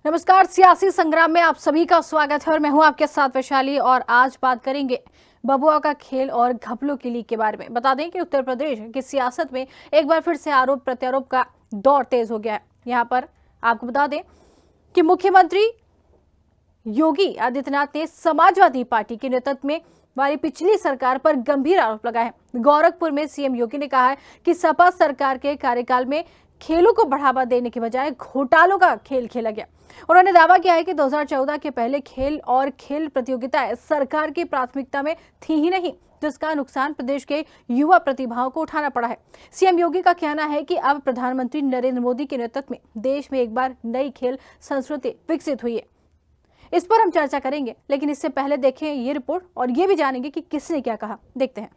नमस्कार, सियासी संग्राम में आप सभी का स्वागत है और मैं हूं आपके साथ वैशाली। और आज बात करेंगे बबुआ का खेल और घपलों की लीक के बारे में। बता दें कि उत्तर प्रदेश की सियासत में एक बार फिर से आरोप प्रत्यारोप का दौर तेज हो गया है। यहां पर आपको बता दें कि मुख्यमंत्री योगी आदित्यनाथ ने समाजवादी पार्टी के नेतृत्व में वाली पिछली सरकार पर गंभीर आरोप लगाए हैं। गोरखपुर में सीएम योगी ने कहा है कि सपा सरकार के कार्यकाल में खेलों को बढ़ावा देने के बजाय घोटालों का खेल खेला गया। उन्होंने दावा किया है कि 2014 के पहले खेल और खेल प्रतियोगिताएं सरकार की प्राथमिकता में थी ही नहीं, जिसका नुकसान प्रदेश के युवा प्रतिभाओं को उठाना पड़ा है। सीएम योगी का कहना है कि अब प्रधानमंत्री नरेंद्र मोदी के नेतृत्व में देश में एक बार नई खेल संस्कृति विकसित हुई है। इस पर हम चर्चा करेंगे, लेकिन इससे पहले देखें ये रिपोर्ट और ये भी जानेंगे कि किसने क्या कहा। देखते हैं।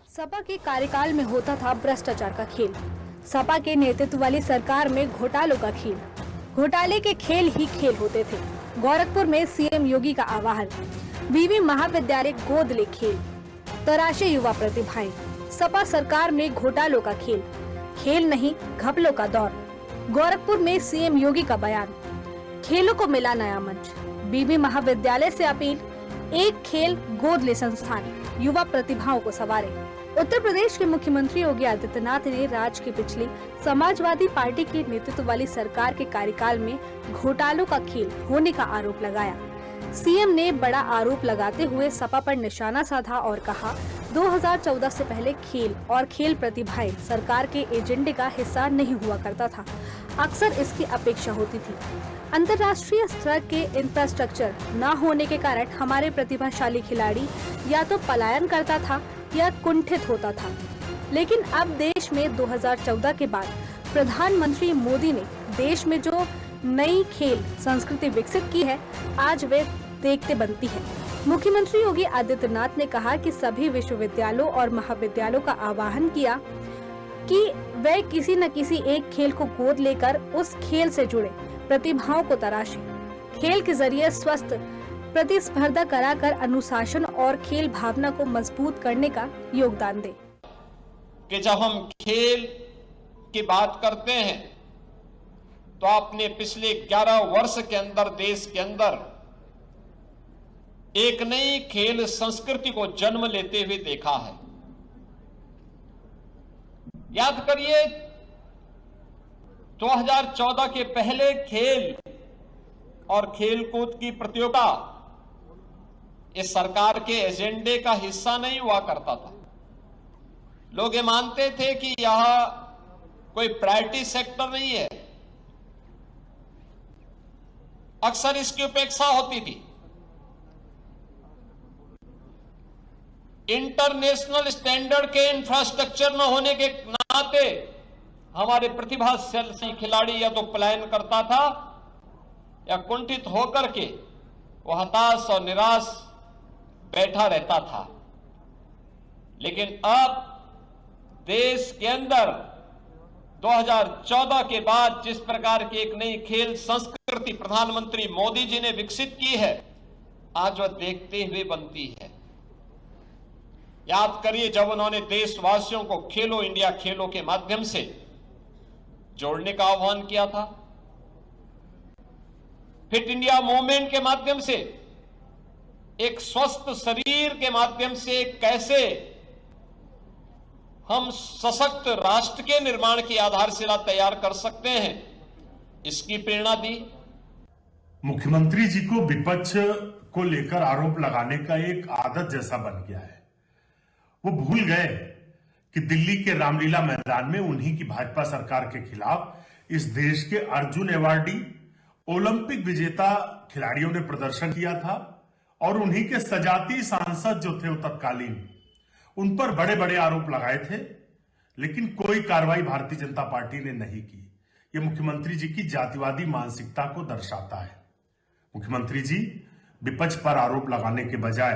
सपा के कार्यकाल में होता था भ्रष्टाचार का खेल, सपा के नेतृत्व वाली सरकार में घोटालों का खेल, घोटाले के खेल ही खेल होते थे। गोरखपुर में सीएम योगी का आह्वान, बीवी महाविद्यालय गोद ले खेल, तराशे युवा प्रतिभाएं, सपा सरकार में घोटालों का खेल, खेल नहीं घपलों का दौर। गोरखपुर में सीएम योगी का बयान, खेलों को मिला नया मंच, बीबी महाविद्यालय से अपील, एक खेल गोद ले संस्थान, युवा प्रतिभाओं को संवारे। उत्तर प्रदेश के मुख्यमंत्री योगी आदित्यनाथ ने राज्य की पिछली समाजवादी पार्टी की नेतृत्व वाली सरकार के कार्यकाल में घोटालों का खेल होने का आरोप लगाया। सीएम ने बड़ा आरोप लगाते हुए सपा पर निशाना साधा और कहा, 2014 से पहले खेल और खेल प्रतिभाएं सरकार के एजेंडे का हिस्सा नहीं हुआ करता था, अक्सर इसकी अपेक्षा होती थी। अंतर्राष्ट्रीय स्तर के इंफ्रास्ट्रक्चर न होने के कारण हमारे प्रतिभाशाली खिलाड़ी या तो पलायन करता था या कुंठित होता था। लेकिन अब देश में 2014 के बाद प्रधानमंत्री मोदी ने देश में जो नई खेल संस्कृति विकसित की है, आज वे देखते बनती है। मुख्यमंत्री योगी आदित्यनाथ ने कहा कि सभी विश्वविद्यालयों और महाविद्यालयों का आह्वान किया कि वे किसी न किसी एक खेल को गोद लेकर उस खेल से जुड़े प्रतिभाओं को तराशे, खेल के जरिए स्वस्थ प्रतिस्पर्धा कराकर अनुशासन और खेल भावना को मजबूत करने का योगदान दे। कि जब हम खेल की बात करते हैं तो आपने पिछले 11 वर्ष के अंदर देश के अंदर एक नई खेल संस्कृति को जन्म लेते हुए देखा है। याद करिए, 2014 के पहले खेल और खेलकूद की प्रतियोगिता इस सरकार के एजेंडे का हिस्सा नहीं हुआ करता था। लोग ये मानते थे कि यह कोई प्रायोरिटी सेक्टर नहीं है, अक्सर इसकी उपेक्षा होती थी। इंटरनेशनल स्टैंडर्ड के इंफ्रास्ट्रक्चर न होने के नाते हमारे प्रतिभाशाली खिलाड़ी या तो पलायन करता था या कुंठित होकर के वो हताश और निराश बैठा रहता था। लेकिन अब देश के अंदर 2014 के बाद जिस प्रकार की एक नई खेल संस्कृति प्रधानमंत्री मोदी जी ने विकसित की है, आज वह देखते हुए बनती है। याद करिए, जब उन्होंने देशवासियों को खेलो इंडिया खेलों के माध्यम से जोड़ने का आह्वान किया था, फिट इंडिया मूवमेंट के माध्यम से एक स्वस्थ शरीर के माध्यम से कैसे हम सशक्त राष्ट्र के निर्माण की आधारशिला तैयार कर सकते हैं, इसकी प्रेरणा दी। मुख्यमंत्री जी को विपक्ष को लेकर आरोप लगाने का एक आदत जैसा बन गया है। वो भूल गए कि दिल्ली के रामलीला मैदान में उन्हीं की भाजपा सरकार के खिलाफ इस देश के अर्जुन अवार्डी ओलंपिक विजेता खिलाड़ियों ने प्रदर्शन किया था और उन्हीं के सजाती सांसद जो थे वो तत्कालीन, उन पर बड़े बड़े आरोप लगाए थे, लेकिन कोई कार्रवाई भारतीय जनता पार्टी ने नहीं की। यह मुख्यमंत्री जी की जातिवादी मानसिकता को दर्शाता है। मुख्यमंत्री जी विपक्ष पर आरोप लगाने के बजाय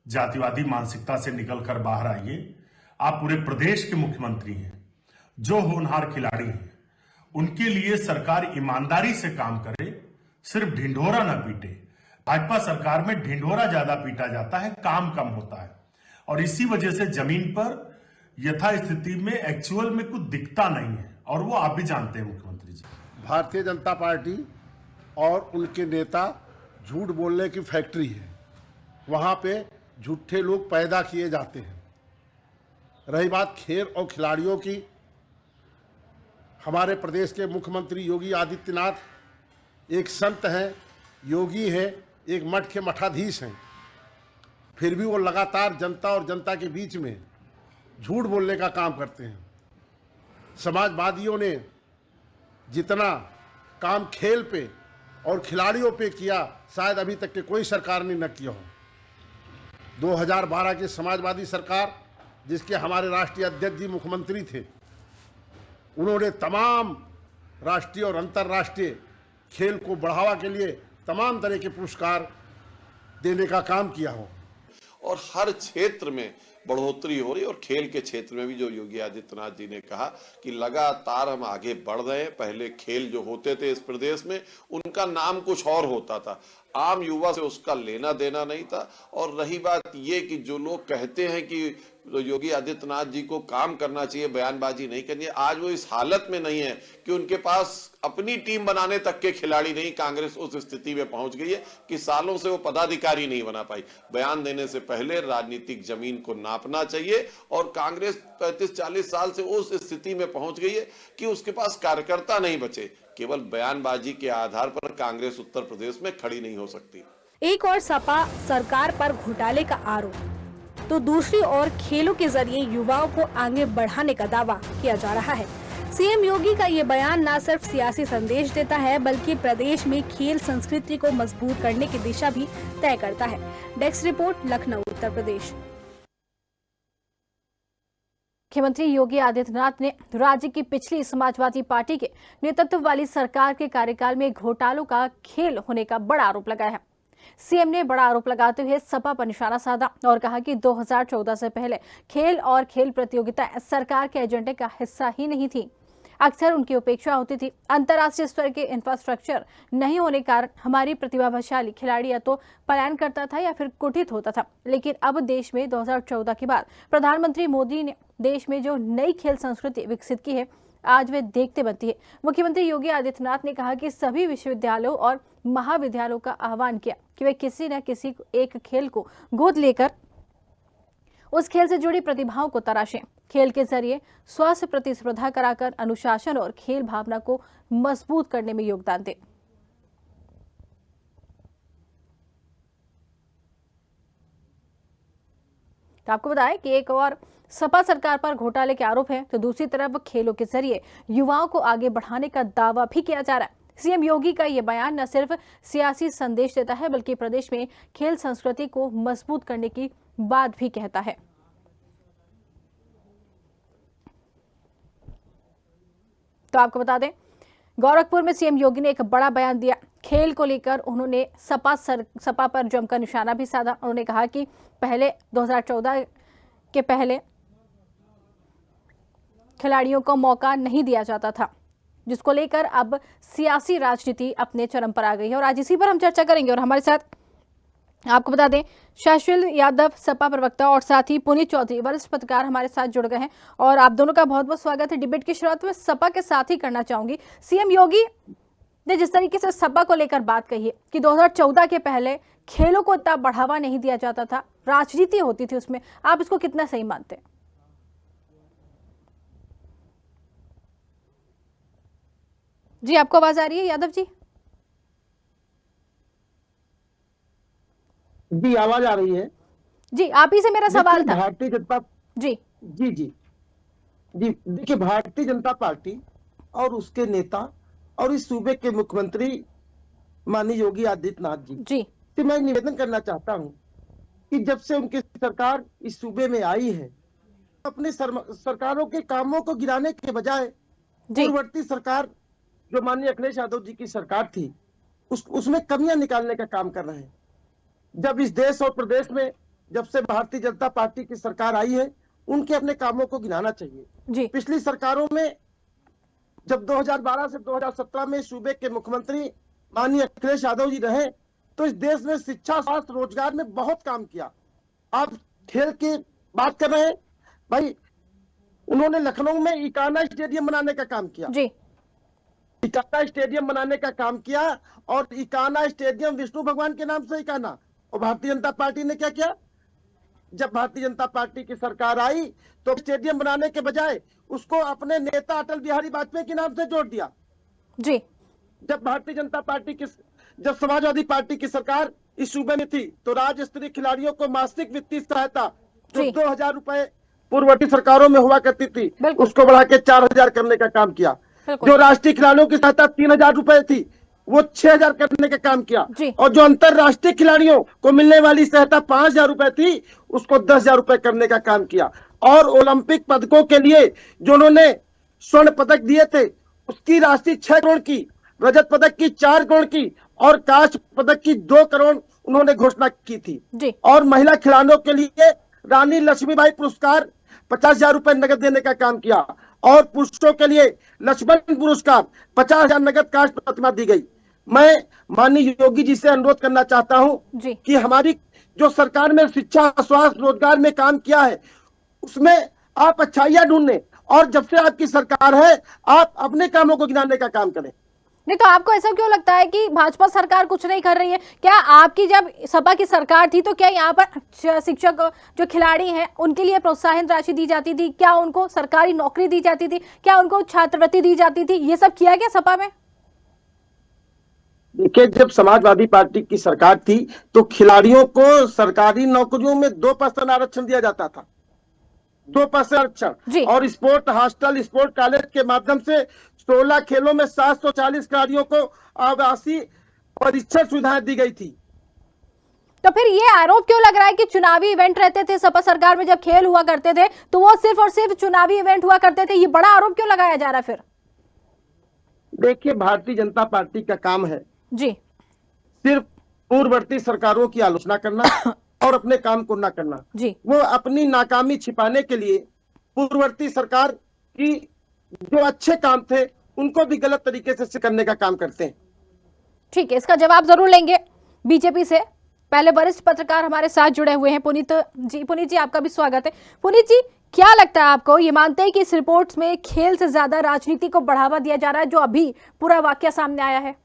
जातिवादी मानसिकता से निकलकर बाहर आइए। आप पूरे प्रदेश के मुख्यमंत्री हैं। जो होनहार खिलाड़ी हैं उनके लिए सरकार ईमानदारी से काम करे, सिर्फ ढिंढोरा न पीटे। भाजपा सरकार में ढिंढोरा ज्यादा पीटा जाता है, काम कम होता है, और इसी वजह से जमीन पर यथास्थिति में एक्चुअल में कुछ दिखता नहीं है, और वो आप भी जानते हैं मुख्यमंत्री जी। भारतीय जनता पार्टी और उनके नेता झूठ बोलने की फैक्ट्री है। वहाँ पे झूठे लोग पैदा किए जाते हैं। रही बात खेल और खिलाड़ियों की, हमारे प्रदेश के मुख्यमंत्री योगी आदित्यनाथ एक संत हैं, योगी है, एक मठ के मठाधीश हैं, फिर भी वो लगातार जनता और जनता के बीच में झूठ बोलने का काम करते हैं। समाजवादियों ने जितना काम खेल पे और खिलाड़ियों पे किया, शायद अभी तक के कोई सरकार ने न किया हो। 2012 की समाजवादी सरकार, जिसके हमारे राष्ट्रीय अध्यक्ष जी मुख्यमंत्री थे, उन्होंने तमाम राष्ट्रीय और अंतर्राष्ट्रीय खेल को बढ़ावा के लिए तमाम तरह के पुरस्कार देने का काम किया हो। और हर क्षेत्र में बढ़ोतरी हो रही है, और खेल के क्षेत्र में भी जो योगी आदित्यनाथ जी ने कहा कि लगातार हम आगे बढ़ रहे हैं। पहले खेल जो होते थे इस प्रदेश में, उनका नाम कुछ और होता था, आम युवा से उसका लेना देना नहीं था। और रही बात ये कि जो लोग कहते हैं कि योगी आदित्यनाथ जी को काम करना चाहिए, बयानबाजी नहीं करनी है, आज वो इस हालत में नहीं है कि उनके पास अपनी टीम बनाने तक के खिलाड़ी नहीं। कांग्रेस उस स्थिति में पहुंच गई है कि सालों से वो पदाधिकारी नहीं बना पाई। बयान देने से पहले राजनीतिक जमीन को नापना चाहिए, और कांग्रेस 35-40 साल से उस स्थिति में पहुंच गई है कि उसके पास कार्यकर्ता नहीं बचे। केवल बयानबाजी के आधार पर कांग्रेस उत्तर प्रदेश में खड़ी नहीं हो सकती। एक और सपा सरकार पर घोटाले का आरोप, तो दूसरी ओर खेलों के जरिए युवाओं को आगे बढ़ाने का दावा किया जा रहा है। सीएम योगी का ये बयान न सिर्फ सियासी संदेश देता है, बल्कि प्रदेश में खेल संस्कृति को मजबूत करने की दिशा भी तय करता है। Desk report, Lucknow, Uttar Pradesh. मुख्यमंत्री योगी आदित्यनाथ ने राज्य की पिछली समाजवादी पार्टी के नेतृत्व वाली सरकार के कार्यकाल में घोटालों का खेल होने का बड़ा आरोप लगाया है। सीएम ने बड़ा आरोप लगाते हुए सपा पर निशाना साधा और कहा कि 2014 से पहले खेल और खेल प्रतियोगिता सरकार के एजेंडे का हिस्सा ही नहीं थी। अक्सर उनकी उपेक्षा होती थी। अंतर्राष्ट्रीय स्तर के इंफ्रास्ट्रक्चर नहीं होने के कारण हमारी प्रतिभाशाली खिलाड़ी या तो पलायन करता था या फिर कुटित होता था। लेकिन अब देश में 2014 के बाद प्रधानमंत्री मोदी ने देश में जो नई खेल संस्कृति विकसित की है, आज वे देखते बनती है। मुख्यमंत्री योगी आदित्यनाथ ने कहा कि सभी विश्वविद्यालयों और महाविद्यालयों का आह्वान किया कि वे किसी न किसी एक खेल को गोद लेकर उस खेल से जुड़ी प्रतिभाओं को तराशें। खेल के जरिए स्वास्थ्य प्रतिस्पर्धा कराकर अनुशासन और खेल भावना को मजबूत करने में योगदान दें। तो आपको बताएं कि एक और सपा सरकार पर घोटाले के आरोप हैं, तो दूसरी तरफ खेलों के जरिए युवाओं को आगे बढ़ाने का दावा भी किया जा रहा है। सीएम योगी का यह बयान न सिर्फ सियासी संदेश देता है, बल्कि प्रदेश में खेल संस्कृति को मजबूत करने की बात भी कहता है। तो आपको बता दें, गोरखपुर में सीएम योगी ने एक बड़ा बयान दिया। खेल को लेकर उन्होंने सपा पर जमकर निशाना भी साधा। उन्होंने कहा कि पहले 2014 के पहले खिलाड़ियों को मौका नहीं दिया जाता था, जिसको लेकर अब सियासी राजनीति अपने चरम पर आ गई है। और आज इसी पर हम चर्चा करेंगे। और हमारे साथ आपको बता दें, शाश्विल यादव सपा प्रवक्ता और साथ ही पुनीत चौधरी वरिष्ठ पत्रकार हमारे साथ जुड़ गए हैं। और आप दोनों का बहुत बहुत स्वागत है। डिबेट की शुरुआत में सपा के साथ ही करना चाहूंगी। सीएम योगी ने जिस तरीके से सपा को लेकर बात कही है कि 2014 के पहले खेलों को इतना बढ़ावा नहीं दिया जाता था, राजनीति होती थी उसमें, आप इसको कितना सही मानते हैं? जी, आपको आवाज आ रही है यादव जी? जी, आवाज आ रही है जी। आप ही से मेरा सवाल था। भारतीय जनता जी जी जी जी देखिए, भारतीय जनता पार्टी और उसके नेता और इस सूबे के मुख्यमंत्री माननीय योगी आदित्यनाथ जी से मैं निवेदन करना चाहता हूं कि जब से उनकी सरकार इस सूबे में आई है, अपने सरकारों के कामों को गिराने के बजाय पूर्ववर्ती सरकार जो माननीय अखिलेश यादव जी की सरकार थी, उसमें कमियां निकालने का काम कर रहे हैं। जब इस देश और प्रदेश में जब से भारतीय जनता पार्टी की सरकार आई है, उनके अपने कामों को गिनाना चाहिए। पिछली सरकारों में जब 2012 से 2017 में सूबे के मुख्यमंत्री माननीय अखिलेश यादव जी रहे, तो इस देश में शिक्षा, स्वास्थ्य, रोजगार में बहुत काम किया। आप खेल की बात कर रहे हैं भाई, उन्होंने लखनऊ में इकाना स्टेडियम बनाने का काम किया जी। इकाना स्टेडियम बनाने का काम किया, और इकाना स्टेडियम विष्णु भगवान के नाम से इकाना। और भारतीय जनता पार्टी ने क्या किया, जब भारतीय जनता पार्टी की सरकार आई तो स्टेडियम बनाने के बजाय उसको अपने नेता अटल बिहारी वाजपेयी के नाम से जोड़ दिया जी। जब समाजवादी पार्टी की सरकार इस सूबे में थी तो राज्य स्तरीय खिलाड़ियों को मासिक वित्तीय सहायता जो 2,000 रुपए पूर्ववर्ती सरकारों में हुआ करती थी उसको बढ़ा के 4,000 करने का काम किया। जो राष्ट्रीय खिलाड़ियों की सहायता 3,000 रुपए थी वो 6,000 करने का काम किया, और जो अंतरराष्ट्रीय खिलाड़ियों को मिलने वाली सहायता 5,000 रुपए थी उसको 10,000 रुपए करने का काम किया। और ओलंपिक पदकों के लिए जो उन्होंने स्वर्ण पदक दिए थे उसकी राशि 6 करोड़ की, रजत पदक की 4 करोड़ की और कांस्य पदक की 2 करोड़ उन्होंने घोषणा की थी। और महिला खिलाड़ियों के लिए रानी लक्ष्मीबाई पुरस्कार 50,000 रुपए नगद देने का काम किया, और पुरुषों के लिए लक्ष्मण पुरस्कार 50,000 नगद कांस्य प्रतिमा दी गई। मैं माननीय योगी जी से अनुरोध करना चाहता हूं कि हमारी जो सरकार में शिक्षा, स्वास्थ्य, रोजगार में काम किया है उसमें आप अच्छाइयां ढूंढने, और जब से आपकी सरकार है आप अपने कामों को गिनाने का काम करें। नहीं तो आपको ऐसा क्यों लगता है कि भाजपा सरकार कुछ नहीं कर रही है? क्या आपकी जब सपा की सरकार थी तो क्या यहाँ पर शिक्षक जो खिलाड़ी हैं उनके लिए प्रोत्साहन राशि दी जाती थी? क्या उनको सरकारी नौकरी दी जाती थी? क्या उनको छात्रवृत्ति दी जाती थी? ये सब किया गया सपा में? देखिए, जब समाजवादी पार्टी की सरकार थी तो खिलाड़ियों को सरकारी नौकरियों में 2% आरक्षण दिया जाता था, 2% आरक्षण। और स्पोर्ट हॉस्टल, स्पोर्ट कॉलेज के माध्यम से 16 खेलों में 740 खिलाड़ियों को आवासीय परीक्षण सुविधाएं दी गई थी। तो फिर ये आरोप क्यों लग रहा है कि चुनावी इवेंट रहते थे सपा सरकार में, जब खेल हुआ करते थे तो वो सिर्फ और सिर्फ चुनावी इवेंट हुआ करते थे? ये बड़ा आरोप क्यों लगाया जा रहा है फिर? देखिए, भारतीय जनता पार्टी का काम है जी सिर्फ पूर्ववर्ती सरकारों की आलोचना करना और अपने काम को ना करना। वो अपनी नाकामी छिपाने के लिए पूर्ववर्ती सरकार की जो अच्छे काम थे उनको भी गलत तरीके से करने का काम करते हैं। ठीक है, इसका जवाब जरूर लेंगे बीजेपी से। पहले वरिष्ठ पत्रकार हमारे साथ जुड़े हुए हैं पुनीत जी। पुनीत जी, आपका भी स्वागत है। पुनीत जी, क्या लगता है आपको, ये मानते हैं कि इस रिपोर्ट में खेल से ज्यादा राजनीति को बढ़ावा दिया जा रहा है, जो अभी पूरा वाकया सामने आया है?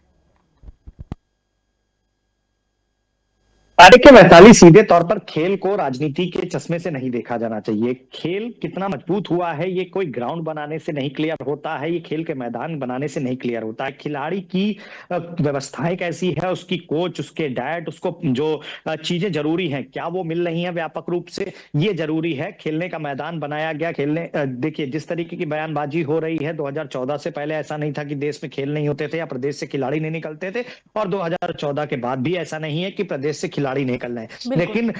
देखिए वैशाली, सीधे तौर पर खेल को राजनीति के चश्मे से नहीं देखा जाना चाहिए। खेल कितना मजबूत हुआ है ये कोई ग्राउंड बनाने से नहीं क्लियर होता है, ये खेल के मैदान बनाने से नहीं क्लियर होता है। खिलाड़ी की व्यवस्थाएं कैसी है, उसकी कोच, उसके डाइट, उसको जो चीजें जरूरी हैं क्या वो मिल रही हैं व्यापक रूप से, ये जरूरी है। खेलने का मैदान बनाया गया, खेलने देखिए जिस तरीके की बयानबाजी हो रही है, 2014 से पहले ऐसा नहीं था कि देश में खेल नहीं होते थे या प्रदेश से खिलाड़ी नहीं निकलते थे, और 2014 के बाद भी ऐसा नहीं है कि प्रदेश से खिलाड़ी निकलना है। लेकिन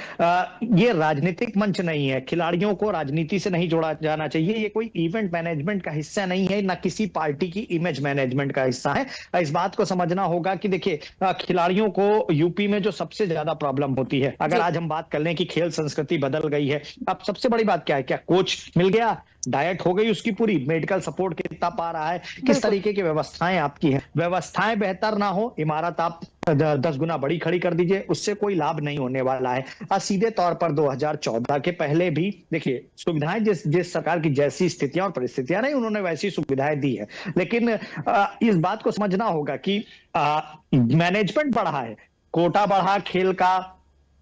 ये राजनीतिक मंच नहीं है, खिलाड़ियों को राजनीति से नहीं जोड़ा जाना चाहिए। ये कोई इवेंट मैनेजमेंट का हिस्सा नहीं है, ना किसी पार्टी की इमेज मैनेजमेंट का हिस्सा है। इस बात को समझना होगा कि देखिए खिलाड़ियों को यूपी में जो सबसे ज्यादा प्रॉब्लम होती है, अगर आज हम बात कर लें कि खेल संस्कृति बदल गई है, अब सबसे बड़ी बात क्या है, क्या कोच मिल गया, डाइट हो गई उसकी पूरी, मेडिकल सपोर्ट कितना पा रहा है, किस तरीके की व्यवस्थाएं आपकी हैं। व्यवस्थाएं बेहतर ना हो, इमारत आप 10 गुना बड़ी खड़ी कर दीजिए, उससे कोई लाभ नहीं होने वाला है। सीधे तौर पर 2014 के पहले भी देखिए सुविधाएं जिस सरकार की जैसी स्थितियां और परिस्थितियां नहीं, उन्होंने वैसी सुविधाएं दी है। लेकिन इस बात को समझना होगा कि मैनेजमेंट बढ़ा है, कोटा बढ़ा, खेल का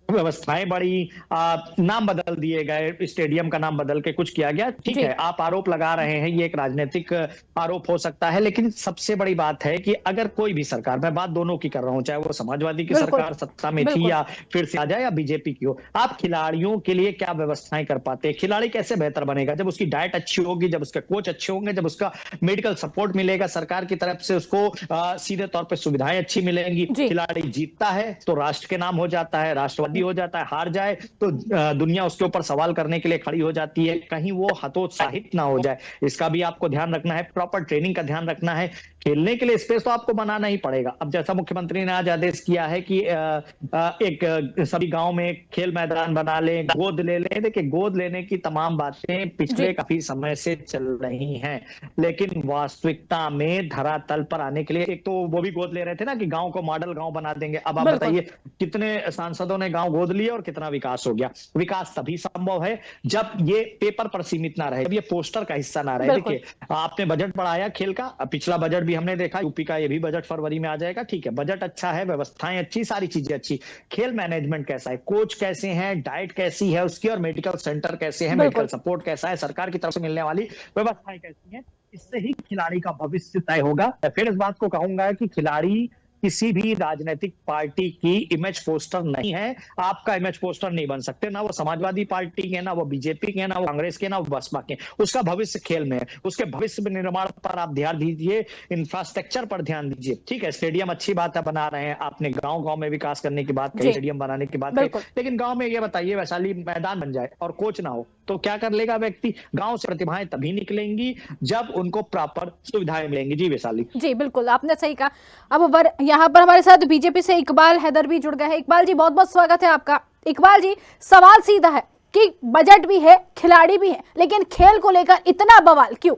व्यवस्थाएं बढ़ी, नाम बदल दिए गए, स्टेडियम का नाम बदल के कुछ किया गया। ठीक है, आप आरोप लगा रहे हैं, ये एक राजनीतिक आरोप हो सकता है, लेकिन सबसे बड़ी बात है कि अगर कोई भी सरकार, मैं बात दोनों की कर रहा हूं, चाहे वो समाजवादी की सरकार सत्ता में थी या फिर से आ जाए या बीजेपी की हो, आप खिलाड़ियों के लिए क्या व्यवस्थाएं कर पाते हैं? खिलाड़ी कैसे बेहतर बनेगा? जब उसकी डाइट अच्छी होगी, जब उसके कोच अच्छे होंगे, जब उसका मेडिकल सपोर्ट मिलेगा सरकार की तरफ से, उसको सीधे तौर पर सुविधाएं अच्छी मिलेंगी। खिलाड़ी जीतता है तो राष्ट्र के नाम हो जाता है, राष्ट्रवादी हो जाता है, हार जाए तो दुनिया उसके ऊपर सवाल करने के लिए खड़ी हो जाती है, कहीं वो हतोत्साहित ना हो जाए, इसका भी आपको ध्यान रखना है। प्रॉपर ट्रेनिंग का ध्यान रखना है। खेलने के लिए स्पेस तो आपको बनाना ही पड़ेगा। अब जैसा मुख्यमंत्री ने आज आदेश किया है कि एक सभी गांव में खेल मैदान बना लें, गोद ले लें। देखिए, गोद लेने की तमाम बातें पिछले काफी समय से चल रही हैं, लेकिन वास्तविकता में धरातल पर आने के लिए, एक तो वो भी गोद ले रहे थे ना कि गांव को मॉडल गांव बना देंगे। अब आप बताइए कितने सांसदों ने गांव गोद लिए और कितना विकास हो गया। विकास तभी संभव है जब ये पेपर पर सीमित ना रहे, जब ये पोस्टर का हिस्सा ना रहे। देखिए, आपने बजट बढ़ाया खेल का, पिछला बजट भी हमने देखा, यूपी का ये भी बजट फरवरी में आ जाएगा। ठीक है, बजट अच्छा है, व्यवस्थाएं अच्छी, सारी चीजें अच्छी। खेल मैनेजमेंट कैसा है, कोच कैसे हैं, डाइट कैसी है उसकी, और मेडिकल सेंटर कैसे है, मेडिकल सपोर्ट कैसा है, सरकार की तरफ से मिलने वाली व्यवस्थाएं कैसी हैं, इससे ही खिलाड़ी का भविष्य तय होगा। फिर इस बात को कहूंगा कि खिलाड़ी किसी भी राजनीतिक पार्टी की इमेज पोस्टर नहीं है। आपका इमेज पोस्टर नहीं बन सकते, ना वो समाजवादी पार्टी के, ना वो बीजेपी के, ना वो कांग्रेस के, ना वो बसपा के। उसका भविष्य खेल में है, उसके भविष्य में निर्माण पर आप ध्यान दीजिए, इंफ्रास्ट्रक्चर पर ध्यान दीजिए। ठीक है, स्टेडियम अच्छी बात है, बना रहे हैं, आपने गांव गांव में विकास करने की बात कही, स्टेडियम बनाने की बात कही, लेकिन गांव में ये बताइए वैशाली मैदान बन जाए और कोच ना हो तो क्या कर लेगा व्यक्ति? गांव से प्रतिभाएं तभी निकलेंगी जब उनको प्रॉपर सुविधाएं मिलेंगी। जी वैशाली। जी बिल्कुल, आपने सही कहा। अब यहाँ पर हमारे साथ बीजेपी से इकबाल हैदर भी जुड़ गए हैं। इकबाल जी, बहुत बहुत स्वागत है आपका। इकबाल जी, सवाल सीधा है कि बजट भी है, खिलाड़ी भी है, लेकिन खेल को लेकर इतना बवाल क्यों?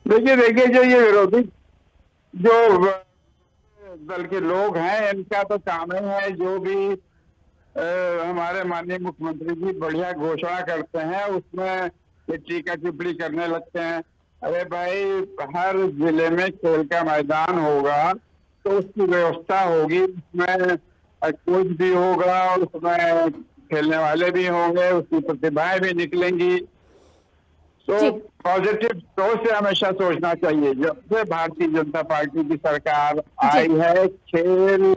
देखिए जो ये विरोधी जो दल के लोग हैं, इनका तो काम ही है, जो भी हमारे माननीय मुख्यमंत्री जी बढ़िया घोषणा करते हैं उसमें ये टीका टिप्पणी करने लगते हैं। अरे भाई, हर जिले में खेल का मैदान होगा तो उसकी व्यवस्था होगी, उसमें कोच भी होगा और उसमें खेलने वाले भी होंगे, उसकी प्रतिभाएं भी निकलेंगी। तो पॉजिटिव सोच से हमेशा सोचना चाहिए। जब से भारतीय जनता पार्टी की सरकार आई है, खेल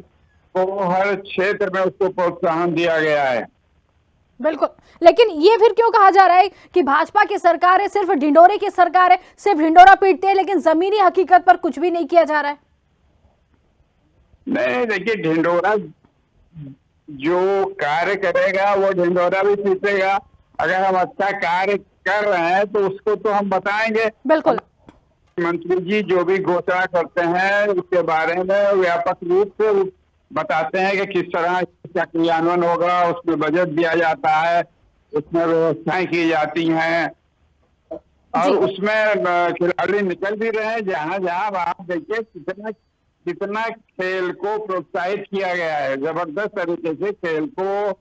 को हर क्षेत्र में उसको प्रोत्साहन दिया गया है। बिल्कुल, लेकिन ये फिर क्यों कहा जा रहा है कि भाजपा की सरकार है, सिर्फ ढिंडोरे की सरकार है, सिर्फ ढिंडोरा पीटते हैं, लेकिन जमीनी हकीकत पर कुछ भी नहीं किया जा रहा है? नहीं, देखिए, ढिंडोरा जो कार्य करेगा वो ढिंडोरा भी पीटेगा। अगर हम अच्छा कार्य कर रहे हैं तो उसको तो हम बताएंगे। बिल्कुल, मंत्री जी जो भी घोषणा करते हैं उसके बारे में व्यापक रूप से बताते हैं कि किस तरह इसका क्रियान्वयन होगा, उसमें बजट दिया जाता है, उसमें व्यवस्थाएं की जाती हैं और उसमें खिलाड़ी निकल भी रहे हैं। जहां जहां आप देखिए कितना खेल को प्रोत्साहित किया गया है, जबरदस्त तरीके से खेल को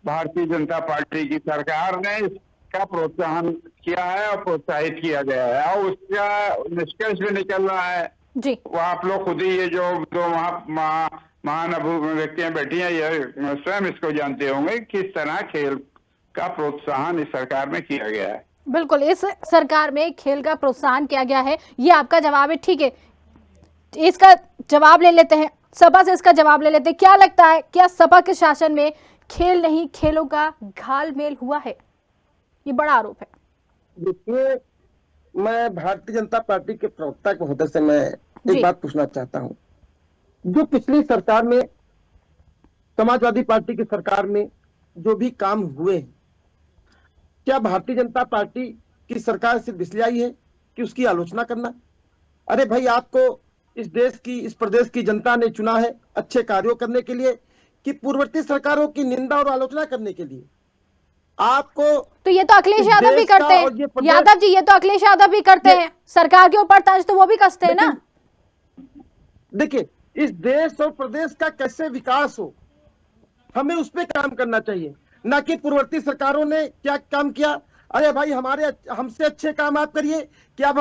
भारतीय जनता पार्टी की सरकार ने इसका प्रोत्साहन किया है और प्रोत्साहित किया गया है और उसका निष्कर्ष भी निकल रहा है। जी, वो आप लोग खुद ही ये जो महान व्यक्तियां बैठी हैं, ये स्वयं इसको जानते होंगे किस तरह खेल का प्रोत्साहन इस सरकार में किया गया है। बिल्कुल, इस सरकार में खेल का प्रोत्साहन किया गया है, ये आपका जवाब है। ठीक है, इसका जवाब ले लेते हैं, सपा से इसका जवाब ले लेते हैं। क्या लगता है, क्या सपा के शासन में खेल नहीं खेलों का घालमेल हुआ है? ये बड़ा आरोप है। देखिए, मैं भारतीय जनता पार्टी के प्रवक्ता के होते से मैं एक बात पूछना चाहता हूं। जो पिछली सरकार में, समाजवादी पार्टी की सरकार में जो भी काम हुए, क्या भारतीय जनता पार्टी की सरकार सिर्फ इसलिए आई है कि उसकी आलोचना करना? अरे भाई, आपको इस देश की, इस प्रदेश की जनता ने चुना है अच्छे कार्यों करने के लिए कि पूर्ववर्ती सरकारों की निंदा और आलोचना करने के लिए? आपको तो ये तो अखिलेश यादव भी करते हैं, यादव जी, ये तो अखिलेश यादव भी करते हैं, सरकार के ऊपर तंज तो वो भी कसते हैं ना। देखिए, इस देश और प्रदेश का कैसे विकास हो, हमें उस पर काम करना चाहिए, ना कि पूर्ववर्ती सरकारों ने क्या काम किया। अरे भाई, हमसे अच्छे काम आप करिए कि आप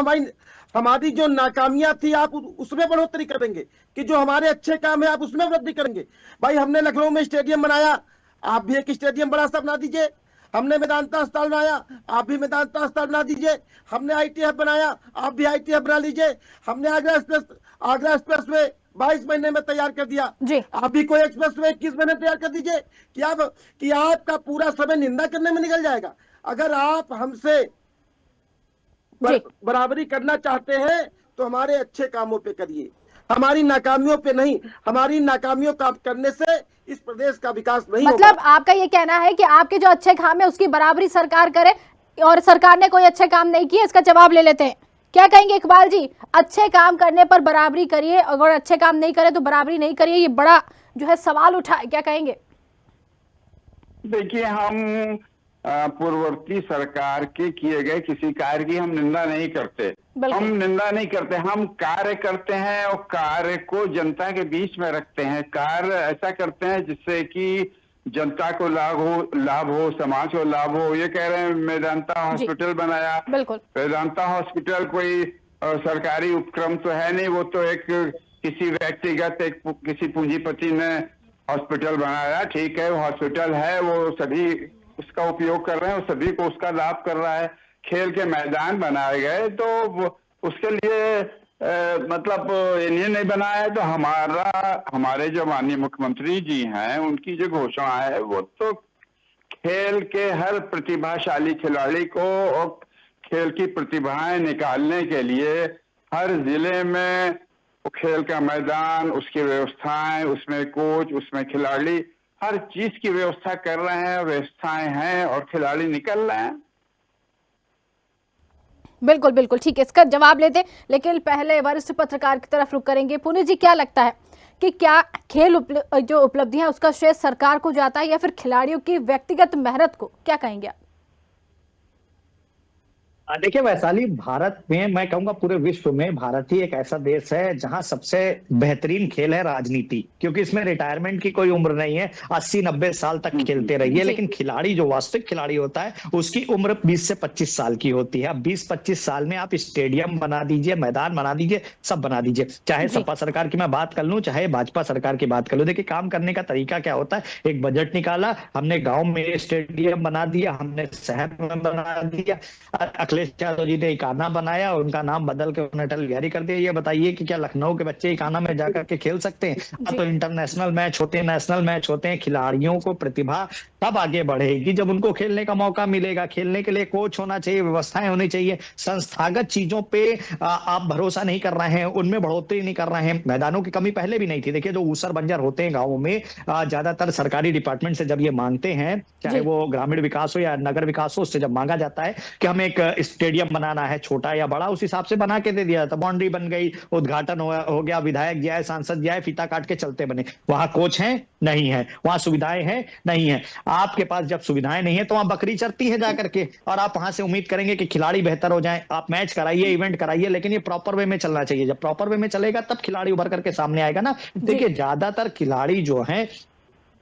हमारी जो नाकामियां थी आप उसमें बढ़ोतरी करेंगे, कि जो हमारे अच्छे काम है आप उसमें वृद्धि करेंगे। भाई, हमने लखनऊ में स्टेडियम बनाया, आप भी एक स्टेडियम बड़ा सा बना दीजिए। हमने मेदांता अस्पताल बनाया, आप भी मेदांता अस्पताल बना दीजिए। हमने आईटी हब बनाया, आप भी आईटी हब बना लीजिए। हमने आगरा एक्सप्रेस वे 22 महीने में तैयार कर दिया, आप भी कोई एक्सप्रेस वे 21 महीने तैयार कर दीजिए। कि आपका पूरा समय निंदा करने में निकल जाएगा। अगर आप हमसे बराबरी करना चाहते हैं तो हमारे अच्छे कामों पे करिए, हमारी नाकामियों पे नहीं। हमारी नाकामियों का करने से इस प्रदेश का विकास नहीं मतलब होगा। आपका ये कहना है कि आपके जो अच्छे काम है उसकी बराबरी सरकार करे और सरकार ने कोई अच्छे काम नहीं किए, इसका जवाब ले लेते हैं। क्या कहेंगे इकबाल जी, अच्छे काम करने पर बराबरी करिए, अगर अच्छे काम नहीं करे तो बराबरी नहीं करिए, ये बड़ा जो है सवाल उठा है, क्या कहेंगे? देखिए, हम पूर्ववर्ती सरकार के किए गए किसी कार्य की हम निंदा नहीं करते। हम निंदा नहीं करते, हम कार्य करते हैं और कार्य को जनता के बीच में रखते हैं। कार्य ऐसा करते हैं जिससे कि जनता को लाभ हो, समाज को लाभ हो। ये कह रहे हैं मेदांता हॉस्पिटल बनाया, बिल्कुल। मेदांता हॉस्पिटल कोई सरकारी उपक्रम तो है नहीं, वो तो एक किसी व्यक्तिगत किसी पूंजीपति ने हॉस्पिटल बनाया, ठीक है, वो हॉस्पिटल है, वो सभी उसका उपयोग कर रहे हैं, सभी को उसका लाभ कर रहा है। खेल के मैदान बनाए गए तो उसके लिए मतलब इन्हें नहीं बनाया है, तो हमारे जो माननीय मुख्यमंत्री जी हैं उनकी जो घोषणा है वो तो खेल के हर प्रतिभाशाली खिलाड़ी को और खेल की प्रतिभाएं निकालने के लिए हर जिले में खेल का मैदान, उसकी व्यवस्थाएं, उसमें कोच, उसमें खिलाड़ी, हर चीज की व्यवस्था कर रहे हैं, व्यवस्थाएं हैं और खिलाड़ी निकल रहे हैं। बिल्कुल बिल्कुल, ठीक है, इसका जवाब लेते, लेकिन पहले वरिष्ठ पत्रकार की तरफ रुख करेंगे। पुनीत जी, क्या लगता है कि क्या खेल जो उपलब्धियां उसका श्रेय सरकार को जाता है या फिर खिलाड़ियों की व्यक्तिगत मेहनत को, क्या कहेंगे आप? देखिए वैशाली, भारत में मैं कहूंगा पूरे विश्व में भारत ही एक ऐसा देश है जहां सबसे बेहतरीन खेल है राजनीति, क्योंकि इसमें रिटायरमेंट की कोई उम्र नहीं है, 80-90 साल तक खेलते रहिए। लेकिन खिलाड़ी जो वास्तविक खिलाड़ी होता है उसकी उम्र 20 से 25 साल की होती है। अब 20-25 साल में आप स्टेडियम बना दीजिए, मैदान बना दीजिए, सब बना दीजिए, चाहे सपा सरकार की मैं बात कर लूं, चाहे भाजपा सरकार की बात कर लूं। देखिए काम करने का तरीका क्या होता है, एक बजट निकाला, हमने गाँव में स्टेडियम बना दिया, हमने शहर में बना दिया। अखिलेश यादव जी ने इकाना बनाया, उनका नाम बदल के उन्हें अटल बिहारी कर दिया। ये बताइए कि क्या लखनऊ के बच्चे इकाना में जाकर के खेल सकते हैं? अब तो इंटरनेशनल मैच होते हैं, नेशनल मैच होते हैं। खिलाड़ियों को प्रतिभा तब आगे बढ़ेगी जब उनको खेलने का मौका मिलेगा। खेलने के लिए कोच होना चाहिए, व्यवस्थाएं होनी चाहिए। संस्थागत चीजों पे आप भरोसा नहीं कर रहे हैं, उनमें बढ़ोतरी नहीं कर रहे हैं। मैदानों की कमी पहले भी नहीं थी। देखिए जो ऊसर बंजर होते हैं गाँवों में, ज्यादातर सरकारी डिपार्टमेंट से जब ये मांगते हैं, चाहे वो ग्रामीण विकास हो या नगर विकास हो, उससे जब मांगा जाता है कि हमें एक स्टेडियम बनाना है, छोटा या बड़ा, उस हिसाब से बना के दे दिया जाता। बाउंड्री बन गई, उद्घाटन हो गया, विधायक गया है, सांसद गया है, फीता काट के चलते बने। वहां कोच है नहीं है, वहां सुविधाएं हैं नहीं है। आपके पास जब सुविधाएं नहीं है तो वहां बकरी चरती है जाकर के, और आप वहां से उम्मीद करेंगे कि खिलाड़ी बेहतर हो जाएं। आप मैच कराइए, इवेंट कराइए, लेकिन ये प्रॉपर वे में चलना चाहिए। जब प्रॉपर वे में चलेगा तब खिलाड़ी उभर करके सामने आएगा ना। देखिए ज्यादातर खिलाड़ी जो हैं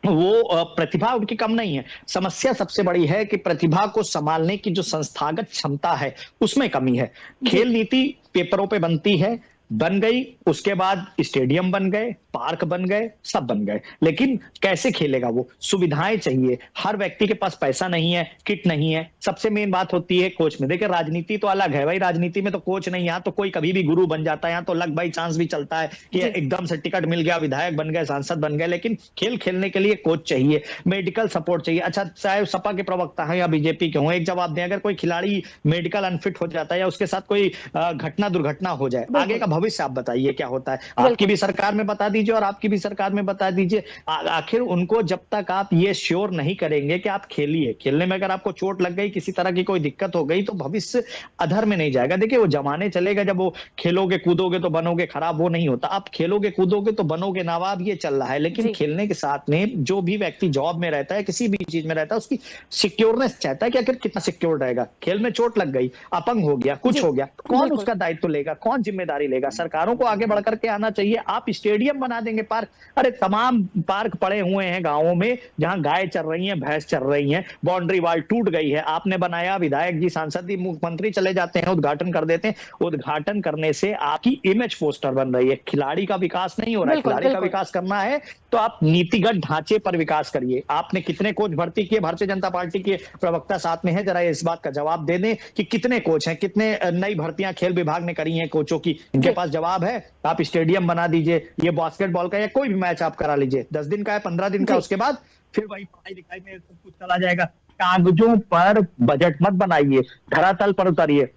वो प्रतिभा उनकी कम नहीं है, समस्या सबसे बड़ी है कि प्रतिभा को संभालने की जो संस्थागत क्षमता है उसमें कमी है। खेल नीति पेपरों पे बनती है, बन गई, उसके बाद स्टेडियम बन गए, पार्क बन गए, सब बन गए, लेकिन कैसे खेलेगा वो? सुविधाएं चाहिए। हर व्यक्ति के पास पैसा नहीं है, किट नहीं है। सबसे मेन बात होती है कोच में। देखिए राजनीति तो अलग है भाई, राजनीति में तो कोच नहीं, यहाँ तो कोई कभी भी गुरु बन जाता है, यहाँ तो लक बाई चांस भी चलता है कि एकदम से टिकट मिल गया, विधायक बन गए, सांसद बन गए। लेकिन खेल खेलने के लिए कोच चाहिए, मेडिकल सपोर्ट चाहिए। अच्छा, चाहे सपा के प्रवक्ता है या बीजेपी के हों, एक जवाब दें, अगर कोई खिलाड़ी मेडिकल अनफिट हो जाता है या उसके साथ कोई घटना दुर्घटना हो जाए, आगे का भविष्य आप बताइए क्या होता है? आपकी भी सरकार में बता दीजिए और आपकी भी सरकार में बता दीजिए। आखिर उनको जब तक आप ये श्योर नहीं करेंगे कि आप खेलिए, खेलने में अगर आपको चोट लग गई, किसी तरह की कोई दिक्कत हो गई, तो भविष्य अधर में नहीं जाएगा। देखिए वो जमाने चलेगा जब वो खेलोगे कूदोगे तो बनोगे खराब, वो नहीं होता। आप खेलोगे कूदोगे तो बनोगे नवाब, ये चल रहा है। लेकिन खेलने के साथ में जो भी व्यक्ति जॉब में रहता है, किसी भी चीज में रहता है, उसकी सिक्योरनेस चाहता है कि आखिर कितना सिक्योर रहेगा। खेल में चोट लग गई, अपंग हो गया, कुछ हो गया, कौन उसका दायित्व लेगा, कौन जिम्मेदारी लेगा? सरकारों को आगे बढ़ करके आना चाहिए। आप स्टेडियम बना देंगे, पार्क, अरे तमाम पार्क पड़े हुए हैं गांवों में जहां गाय चल रही हैं, भैंस चल रही हैं, बाउंड्री वॉल टूट गई है, आपने बनाया, विधायक जी, सांसद जी, मुख्यमंत्री चले जाते हैं, उद्घाटन कर देते हैं। उद्घाटन करने से आपकी इमेज पोस्टर बन रही है, खिलाड़ी का विकास नहीं हो रहा है। खिलाड़ी का विकास करना है तो आप नीतिगत ढांचे पर विकास करिए। आपने कितने कोच भर्ती किए? भारतीय जनता पार्टी के प्रवक्ता साथ में है, जरा इस बात का जवाब दे दें कि कितने कोच हैं, कितने नई भर्तियां खेल विभाग ने करी हैं कोचों की? इनके पास जवाब है? आप स्टेडियम बना दीजिए, ये बास्केटबॉल का या कोई भी मैच आप करा लीजिए, 10 दिन का है, 15 दिन का, उसके बाद फिर वही पढ़ाई लिखाई में सब कुछ चला जाएगा। कागजों पर बजट मत बनाइए, धरातल पर उतारिए।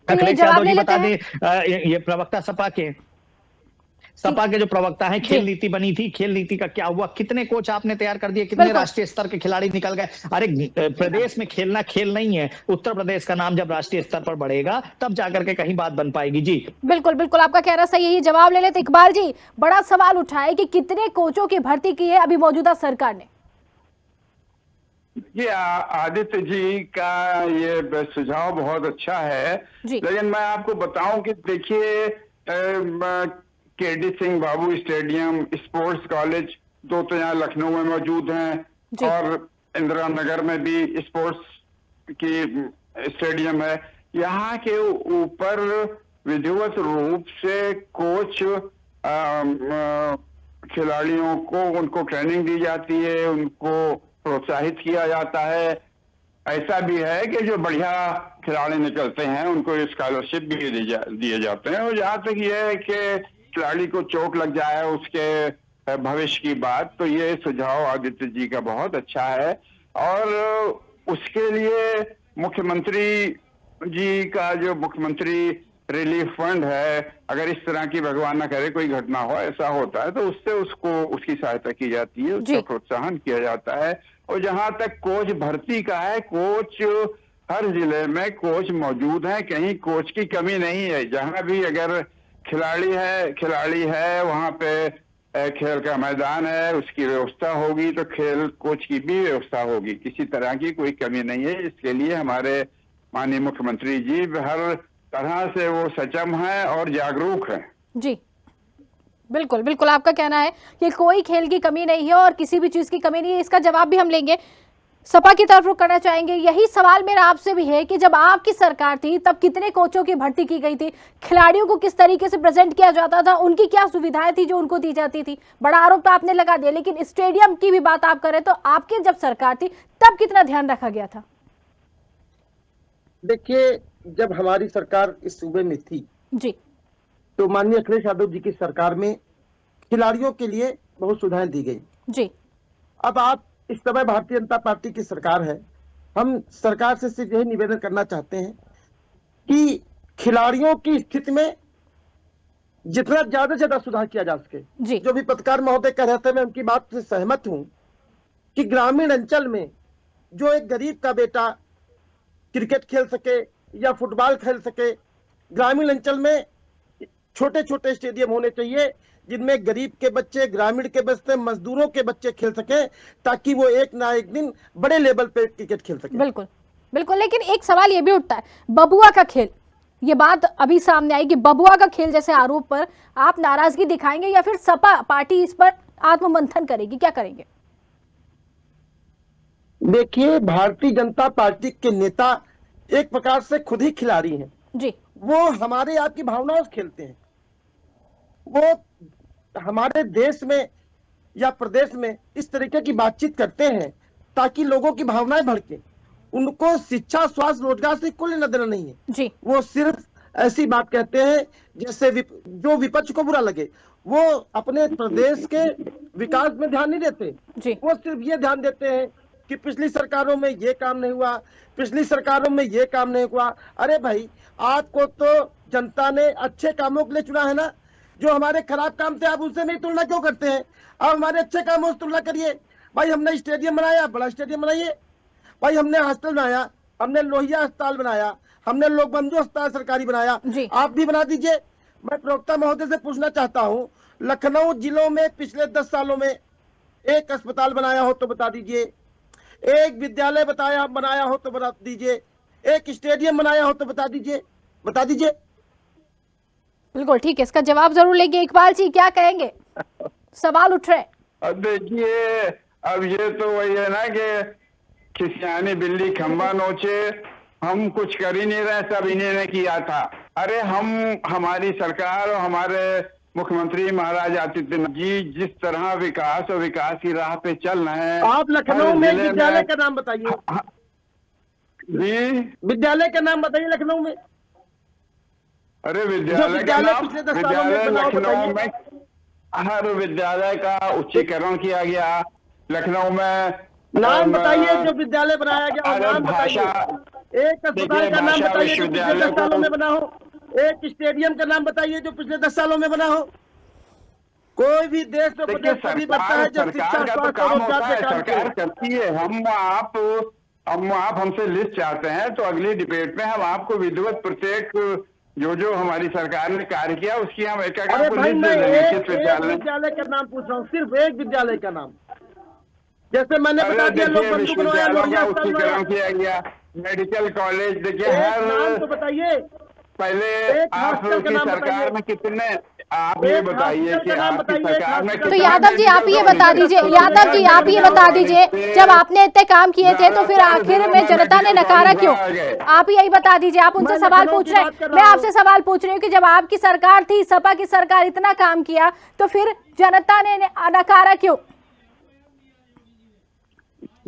अखिलेश यादव जी बता दें, ये प्रवक्ता सपा के, सपा के जो प्रवक्ता हैं, खेल नीति बनी थी, खेल नीति का क्या हुआ? कितने कोच आपने तैयार कर दिए? कितने राष्ट्रीय स्तर के खिलाड़ी निकल गए? अरे प्रदेश में खेलना खेल नहीं है, उत्तर प्रदेश का नाम जब राष्ट्रीय स्तर पर बढ़ेगा तब जाकर के कहीं बात बन पाएगी। जी बिल्कुल बिल्कुल, आपका कहना सही है। ये जवाब ले लेते इकबाल जी, बड़ा सवाल उठा है कि कितने कोचों की भर्ती की है अभी मौजूदा सरकार ने? ये आदित्य जी का ये सुझाव बहुत अच्छा है, लेकिन मैं आपको बताऊं कि देखिए केडी सिंह बाबू स्टेडियम, स्पोर्ट्स कॉलेज दो तो यहाँ लखनऊ में मौजूद हैं और इंदिरा नगर में भी स्पोर्ट्स की स्टेडियम है। यहाँ के ऊपर विधिवत रूप से कोच खिलाड़ियों को उनको ट्रेनिंग दी जाती है, उनको प्रोत्साहित किया जाता है। ऐसा भी है कि जो बढ़िया खिलाड़ी निकलते हैं उनको स्कॉलरशिप भी दिए जाते हैं। और जहाँ तक ये है कि खिलाड़ी को चोट लग जाए उसके भविष्य की बात, तो ये सुझाव आदित्य जी का बहुत अच्छा है और उसके लिए मुख्यमंत्री जी का जो मुख्यमंत्री रिलीफ फंड है, अगर इस तरह की भगवान न करे कोई घटना हो, ऐसा होता है तो उससे उसको उसकी सहायता की जाती है, उसका प्रोत्साहन किया जाता है। और जहां तक कोच भर्ती का है, कोच हर जिले में कोच मौजूद हैं, कहीं कोच की कमी नहीं है। जहां भी अगर खिलाड़ी है वहां पे खेल का मैदान है, उसकी व्यवस्था होगी तो खेल कोच की भी व्यवस्था होगी, किसी तरह की कोई कमी नहीं है। इसके लिए हमारे माननीय मुख्यमंत्री जी हर तरह से वो सचम है और जागरूक है। जी बिल्कुल बिल्कुल, आपका कहना है कि कोई खेल की कमी नहीं है और किसी भी चीज की कमी नहीं है। इसका जवाब भी हम लेंगे, सपा की तरफ रुख करना चाहेंगे। यही सवाल मेरा आपसे भी है कि जब आपकी सरकार थी तब कितने कोचों की भर्ती की गई थी, खिलाड़ियों को किस तरीके से प्रेजेंट किया जाता था, उनकी क्या सुविधाएं थी जो उनको दी जाती थी? बड़ा आरोप तो आपने लगा दिया, लेकिन स्टेडियम की भी बात आप करें तो आपकी जब सरकार थी तब कितना ध्यान रखा गया था? देखिए, जब हमारी सरकार इस सूबे में थी जी, तो माननीय अखिलेश यादव जी की सरकार में खिलाड़ियों के लिए बहुत सुविधाएं दी गई जी। अब आप इस समय भारतीय जनता पार्टी की सरकार है, हम सरकार से सिर्फ यही निवेदन करना चाहते हैं कि खिलाड़ियों की स्थिति में जितना ज्यादा से ज्यादा सुधार किया जा सके जी। जो भी पत्रकार महोदय कह रहे थे, मैं उनकी बात से सहमत हूं कि ग्रामीण अंचल में जो एक गरीब का बेटा क्रिकेट खेल सके या फुटबॉल खेल सके, ग्रामीण अंचल में छोटे छोटे स्टेडियम होने चाहिए जिनमें गरीब के बच्चे, ग्रामीण के बच्चे, मजदूरों के बच्चे खेल सके, ताकि वो एक ना एक दिन बड़े लेवल पे क्रिकेट खेल सके। बिल्कुल बिल्कुल, लेकिन एक सवाल ये भी उठता है, बबुआ का खेल, ये बात अभी सामने आई कि बबुआ का खेल जैसे आरोप पर आप नाराजगी दिखाएंगे या फिर सपा पार्टी इस पर आत्ममंथन करेगी, क्या करेंगे? देखिए, भारतीय जनता पार्टी के नेता एक प्रकार से खुद ही खिलाड़ी हैं जी। वो हमारे आपकी भावनाओं से खेलते हैं, वो हमारे देश में या प्रदेश में इस तरीके की बातचीत करते हैं ताकि लोगों की भावनाएं भड़के। उनको शिक्षा, स्वास्थ्य, रोजगार से कोई लेना देना नहीं है जी। वो सिर्फ ऐसी बात कहते हैं जैसे जो विपक्ष को बुरा लगे। वो अपने प्रदेश के विकास में ध्यान नहीं देते जी। वो सिर्फ ये ध्यान देते हैं कि पिछली सरकारों में ये काम नहीं हुआ, पिछली सरकारों में ये काम नहीं हुआ। अरे भाई, आपको तो जनता ने अच्छे कामों के लिए चुना है ना, जो हमारे खराब काम थे आप उनसे नहीं तुलना क्यों करते हैं? आप हमारे अच्छे कामों से तुलना करिए। भाई, हमने स्टेडियम बनाया, बड़ा स्टेडियम बनाइए। भाई, हमने हॉस्टल बनाया, हमने लोहिया अस्पताल बनाया, हमने लोक बंधु अस्पताल सरकारी बनाया, आप भी बना दीजिए। मैं प्रवक्ता महोदय से पूछना चाहता हूँ, लखनऊ जिलों में पिछले 10 सालों में एक अस्पताल बनाया हो तो बता दीजिए, एक विद्यालय बनाया हो तो बता दीजिए, एक स्टेडियम बनाया हो तो बता दीजिए, बता दीजिए। बिल्कुल ठीक है, इसका जवाब जरूर लेंगे। इकबाल जी क्या कहेंगे? सवाल उठ रहे। अब देखिए, अब ये तो वही है ना कि खिसियानी बिल्ली खंबा नोचे, हम कुछ कर ही नहीं रहे, सब इन्हीं ने किया था। अरे हमारी सरकार और हमारे मुख्यमंत्री महाराज आदित्यनाथ जी जिस तरह विकास और विकास की राह पे चल रहे हैं। आप लखनऊ में विद्यालय का नाम बताइए जी, विद्यालय का नाम बताइए लखनऊ में। अरे विद्यालय लखनऊ में हर विद्यालय का उच्चीकरण किया गया। लखनऊ में नाम बताइए जो विद्यालय बनाया गया, नाम बताइए। एक अस्पताल का नाम बताइए जो पिछले 10 सालों में बना हो, एक स्टेडियम का नाम बताइए जो पिछले 10 सालों में बना हो। कोई भी देश में देखिए, बजट तभी बनता है जब शिक्षा, सरकार का तो स्वास्थ्य और काम होता रोजगार है, पे काम सरकार किया। करती है। आप हमसे लिस्ट चाहते हैं तो अगली डिबेट में हम आपको विधिवत प्रत्येक जो हमारी सरकार ने कार्य किया उसकी हम एक अरे आपको भाई, लिस्ट मैं दे देंगे एक किस विद्यालय। विद्यालय का नाम पूछ रहा हूँ, सिर्फ एक विद्यालय का नाम। जैसे मैंने बता अरे दिया, लोग देखिए, बंदूक बनवाया, विश्वविद्यालयों लोहिया का अस्पताल उच्चीकरण बनवाया। किया गया, मेडिकल कॉलेज, देखिए एक नाम हर तो बताइए, पहले एक हॉस्पिटल का आपकी नाम सरकार बताइए। में कितने, आप ये एक बताइए हॉस्पिटल कि का नाम आपकी बताइए, एक सरकार में हॉस्पिटल तो कितना यादव जी आप ये मेडिकल बता दीजिए, कॉलेज, यादव जी आप ये बता दीजिए, जब आपने इतने काम किए थे तो फिर आखिर में जनता ने नकारा क्यों? आप यही बता दीजिए, आप उनसे मैं सवाल लखनऊ पूछ की रहे बात कर हैं, रहा मैं हूं। आपसे सवाल पूछ रही हूँ कि जब आपकी सरकार थी, सपा की सरकार, इतना काम किया तो फिर जनता ने नकारा क्यों?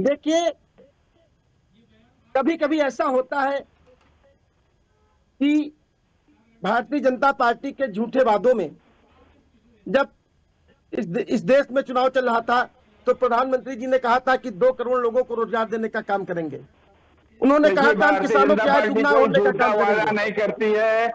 देखिए, कभी कभी ऐसा होता है कि भारतीय जनता पार्टी के झूठे वादों में, जब इस देश में चुनाव चल रहा था तो प्रधानमंत्री जी ने कहा था कि 2 करोड़ लोगों को रोजगार देने का काम करेंगे। उन्होंने कहा था हम किसानों की आय दुगना होने का काम वादा करेंगे। नहीं करती है,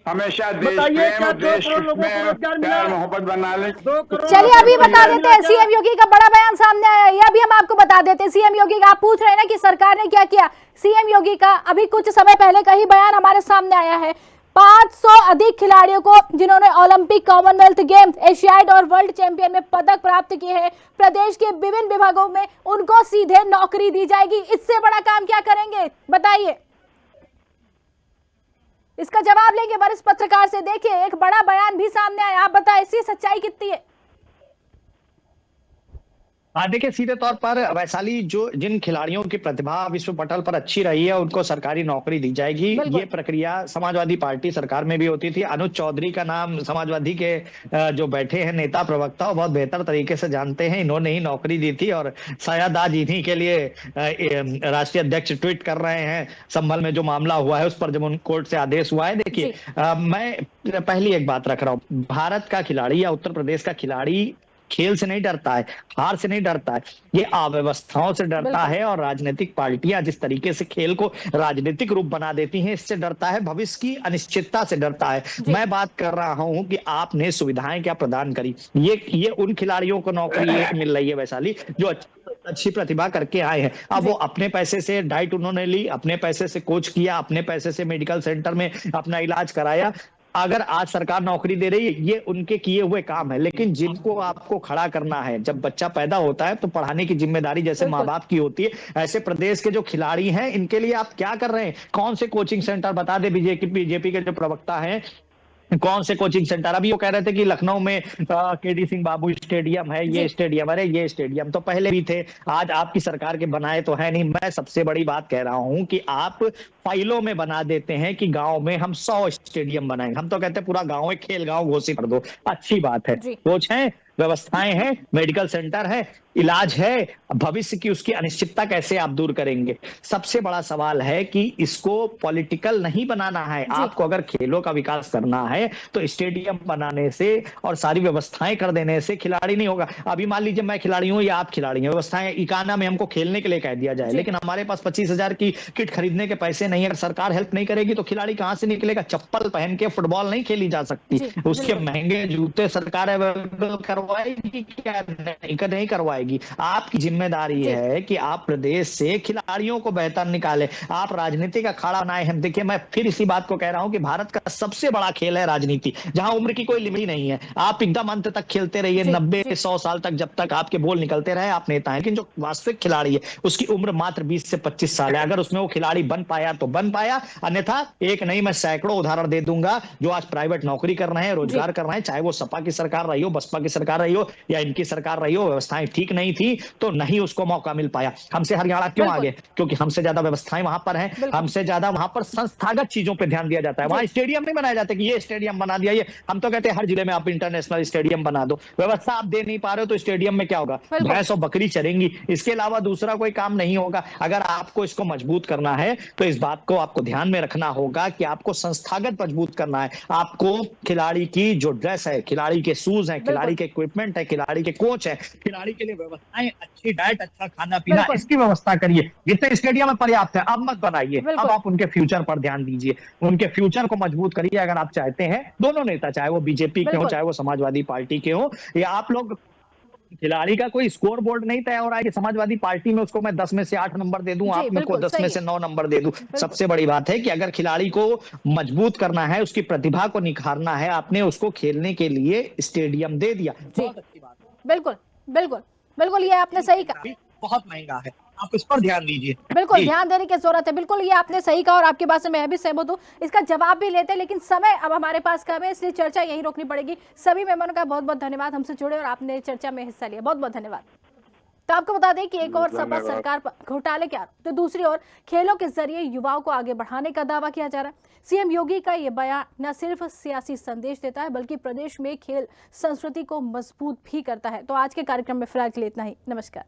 हमेशा देश बताइए, प्रेम क्या और 2 देश करोड़ लोगों को में रोजगार मिला? प्यार मोहब्बत बना ले। 2 करोड़ चलिए अभी लोगों को बता रोजगार देते मिला हैं, क्या? सीएम योगी का बड़ा बयान सामने आया है, ये अभी हम आपको बता देते हैं। सीएम योगी का, आप पूछ रहे हैं ना कि सरकार ने क्या किया, सीएम योगी का अभी कुछ समय पहले का ही बयान हमारे सामने आया है। 500 अधिक खिलाड़ियों को जिन्होंने ओलंपिक, कॉमनवेल्थ गेम्स, एशियाड और वर्ल्ड चैंपियन में पदक प्राप्त किए हैं, प्रदेश के विभिन्न विभागों में उनको सीधे नौकरी दी जाएगी। इससे बड़ा काम क्या करेंगे बताइए? इसका जवाब लेंगे वरिष्ठ पत्रकार से। देखिए, एक बड़ा बयान भी सामने आया, आप बताएं इसकी सच्चाई कितनी है? देखिए, सीधे तौर पर वैशाली, जिन खिलाड़ियों की प्रतिभा विश्व पटल पर अच्छी रही है उनको सरकारी नौकरी दी जाएगी। ये प्रक्रिया समाजवादी पार्टी सरकार में भी होती थी। अनुज चौधरी का नाम समाजवादी के जो बैठे हैं नेता प्रवक्ता, वो बहुत बेहतर तरीके से जानते हैं। इन्होंने ही नौकरी दी थी और शायद आज इन्हीं के लिए राष्ट्रीय अध्यक्ष ट्वीट कर रहे हैं संभल में जो मामला हुआ है उस पर, जब उन कोर्ट से आदेश हुआ है। देखिए, मैं पहली एक बात रख रहा हूँ, भारत का खिलाड़ी या उत्तर प्रदेश का खिलाड़ी खेल से नहीं डरता है, हार से नहीं डरता है, ये अव्यवस्थाओं से डरता है और राजनीतिक पार्टियां जिस तरीके से खेल को राजनीतिक रूप बना देती हैं इससे डरता है, भविष्य की अनिश्चितता से डरता है। मैं बात कर रहा हूं कि आपने सुविधाएं क्या प्रदान करी। ये उन खिलाड़ियों को नौकरी मिल रही है वैशाली जो अच्छी प्रतिभा करके आए हैं। अब वो अपने पैसे से डाइट उन्होंने ली, अपने पैसे से कोच किया, अपने पैसे से मेडिकल सेंटर में अपना इलाज कराया। अगर आज सरकार नौकरी दे रही है, ये उनके किए हुए काम है, लेकिन जिनको आपको खड़ा करना है, जब बच्चा पैदा होता है तो पढ़ाने की जिम्मेदारी जैसे माँ बाप की होती है, ऐसे प्रदेश के जो खिलाड़ी हैं इनके लिए आप क्या कर रहे हैं? कौन से कोचिंग सेंटर बता दे बीजेपी के जो प्रवक्ता हैं, कौन से कोचिंग सेंटर? अभी वो कह रहे थे कि लखनऊ में केडी सिंह बाबू स्टेडियम है, ये स्टेडियम, अरे ये स्टेडियम तो पहले भी थे, आज आपकी सरकार के बनाए तो है नहीं। मैं सबसे बड़ी बात कह रहा हूं कि आप फाइलों में बना देते हैं कि गांव में हम 100 स्टेडियम बनाएंगे, हम तो कहते हैं पूरा गांव एक खेल गांव घोषित कर दो। अच्छी बात है, कोच है, व्यवस्थाएं हैं, मेडिकल सेंटर है, इलाज है, भविष्य की उसकी अनिश्चितता कैसे आप दूर करेंगे? सबसे बड़ा सवाल है कि इसको पॉलिटिकल नहीं बनाना है। आपको अगर खेलों का विकास करना है तो स्टेडियम बनाने से और सारी व्यवस्थाएं कर देने से खिलाड़ी नहीं होगा। अभी मान लीजिए मैं खिलाड़ी हूं या आप खिलाड़ी हैं, व्यवस्थाएं इकाना में हमको खेलने के लिए कह दिया जाए, लेकिन हमारे पास 25,000 की किट खरीदने के पैसे नहीं है, अगर सरकार हेल्प नहीं करेगी तो खिलाड़ी कहां से निकलेगा? चप्पल पहन के फुटबॉल नहीं खेली जा सकती, उसके महंगे जूते सरकार करवाएगी क्या? नहीं करवाएगी। आपकी जिम्मेदारी है कि आप प्रदेश से खिलाड़ियों को बेहतर निकाले, आप राजनीति का अखाड़ा बनाए हैं। देखिए, मैं फिर इसी बात को कह रहा हूं कि भारत का सबसे बड़ा खेल है राजनीति, जहां उम्र की कोई लिमिट नहीं है। आप एकदम अंत तक खेलते रहिए, 90-100 साल तक, जब तक आपके बोल निकलते रहे, आप नेता हैं। लेकिन जो वास्तविक खिलाड़ी है उसकी उम्र मात्र 20 से 25 साल है। अगर उसमें वो खिलाड़ी बन पाया तो बन पाया, अन्यथा एक नहीं मैं सैकड़ों उदाहरण दे दूंगा जो आज प्राइवेट नौकरी कर रहे हैं, रोजगार कर रहे हैं, चाहे वो सपा की सरकार रही हो, बसपा की सरकार रही हो या इनकी सरकार रही हो, व्यवस्थाएं ठीक नहीं थी तो नहीं उसको मौका मिल पाया। हमसे हरियाणा क्यों आगे? क्योंकि हमसे ज्यादा व्यवस्थाएं वहां पर हैं, हमसे ज्यादा वहां पर संस्थागत चीजों पे ध्यान दिया जाता है। वहां स्टेडियम नहीं बनाया जाता कि ये स्टेडियम बना दिया, ये हम तो कहते हैं हर जिले में आप इंटरनेशनल स्टेडियम बना दो। व्यवस्था आप दे नहीं पा रहे हो तो स्टेडियम में क्या होगा? भैंस और बकरी चरेंगी, इसके अलावा दूसरा कोई काम नहीं होगा। अगर आपको इसको मजबूत करना है तो इस बात को आपको ध्यान में रखना होगा कि आपको संस्थागत मजबूत करना है। आपको खिलाड़ी की जो ड्रेस है, खिलाड़ी के शूज हैं, खिलाड़ी के इक्विपमेंट है, खिलाड़ी के कोच है, खिलाड़ी के लिए व्यवस्थाएं, अच्छी डाइट, अच्छा खाना पीना, इसकी व्यवस्था करिए। जितने स्टेडियम में पर्याप्त है, अब मत बनाइए, अब आप उनके फ्यूचर पर ध्यान दीजिए, उनके फ्यूचर को मजबूत करिए अगर आप चाहते हैं। दोनों नेता, चाहे वो बीजेपी के हो, चाहे वो समाजवादी पार्टी के हो, या आप लोग, खिलाड़ी का कोई स्कोर बोर्ड नहीं तय हो रहा है कि समाजवादी पार्टी में उसको मैं 10 में से 8 नंबर दे दूं, आप मेरे को 10 में से 9 नंबर दे दूं। सबसे बड़ी बात है कि अगर खिलाड़ी को मजबूत करना है, उसकी प्रतिभा को निखारना है, आपने उसको खेलने के लिए स्टेडियम दे दिया, बहुत अच्छी बात है। बिल्कुल बिल्कुल बिल्कुल, ये आपने सही कहा, बहुत महंगा है, आप इस पर ध्यान दीजिए। बिल्कुल ध्यान देने की जरूरत है। बिल्कुल ये आपने सही कहा और आपकी बात से मैं भी सहमत हूँ। इसका जवाब भी लेते हैं, लेकिन समय अब हमारे पास कम है, इसलिए चर्चा यहीं रोकनी पड़ेगी। सभी मेहमानों का बहुत बहुत धन्यवाद, हमसे जुड़े और आपने चर्चा में हिस्सा लिया, बहुत बहुत धन्यवाद। तो आपको बता दें कि एक और सपा सरकार पर घोटाले के आरोप, तो दूसरी ओर खेलों के जरिए युवाओं को आगे बढ़ाने का दावा किया जा रहा है। सीएम योगी का ये बयान न सिर्फ सियासी संदेश देता है, बल्कि प्रदेश में खेल संस्कृति को मजबूत भी करता है। तो आज के कार्यक्रम में फिलहाल के लिए इतना ही। नमस्कार।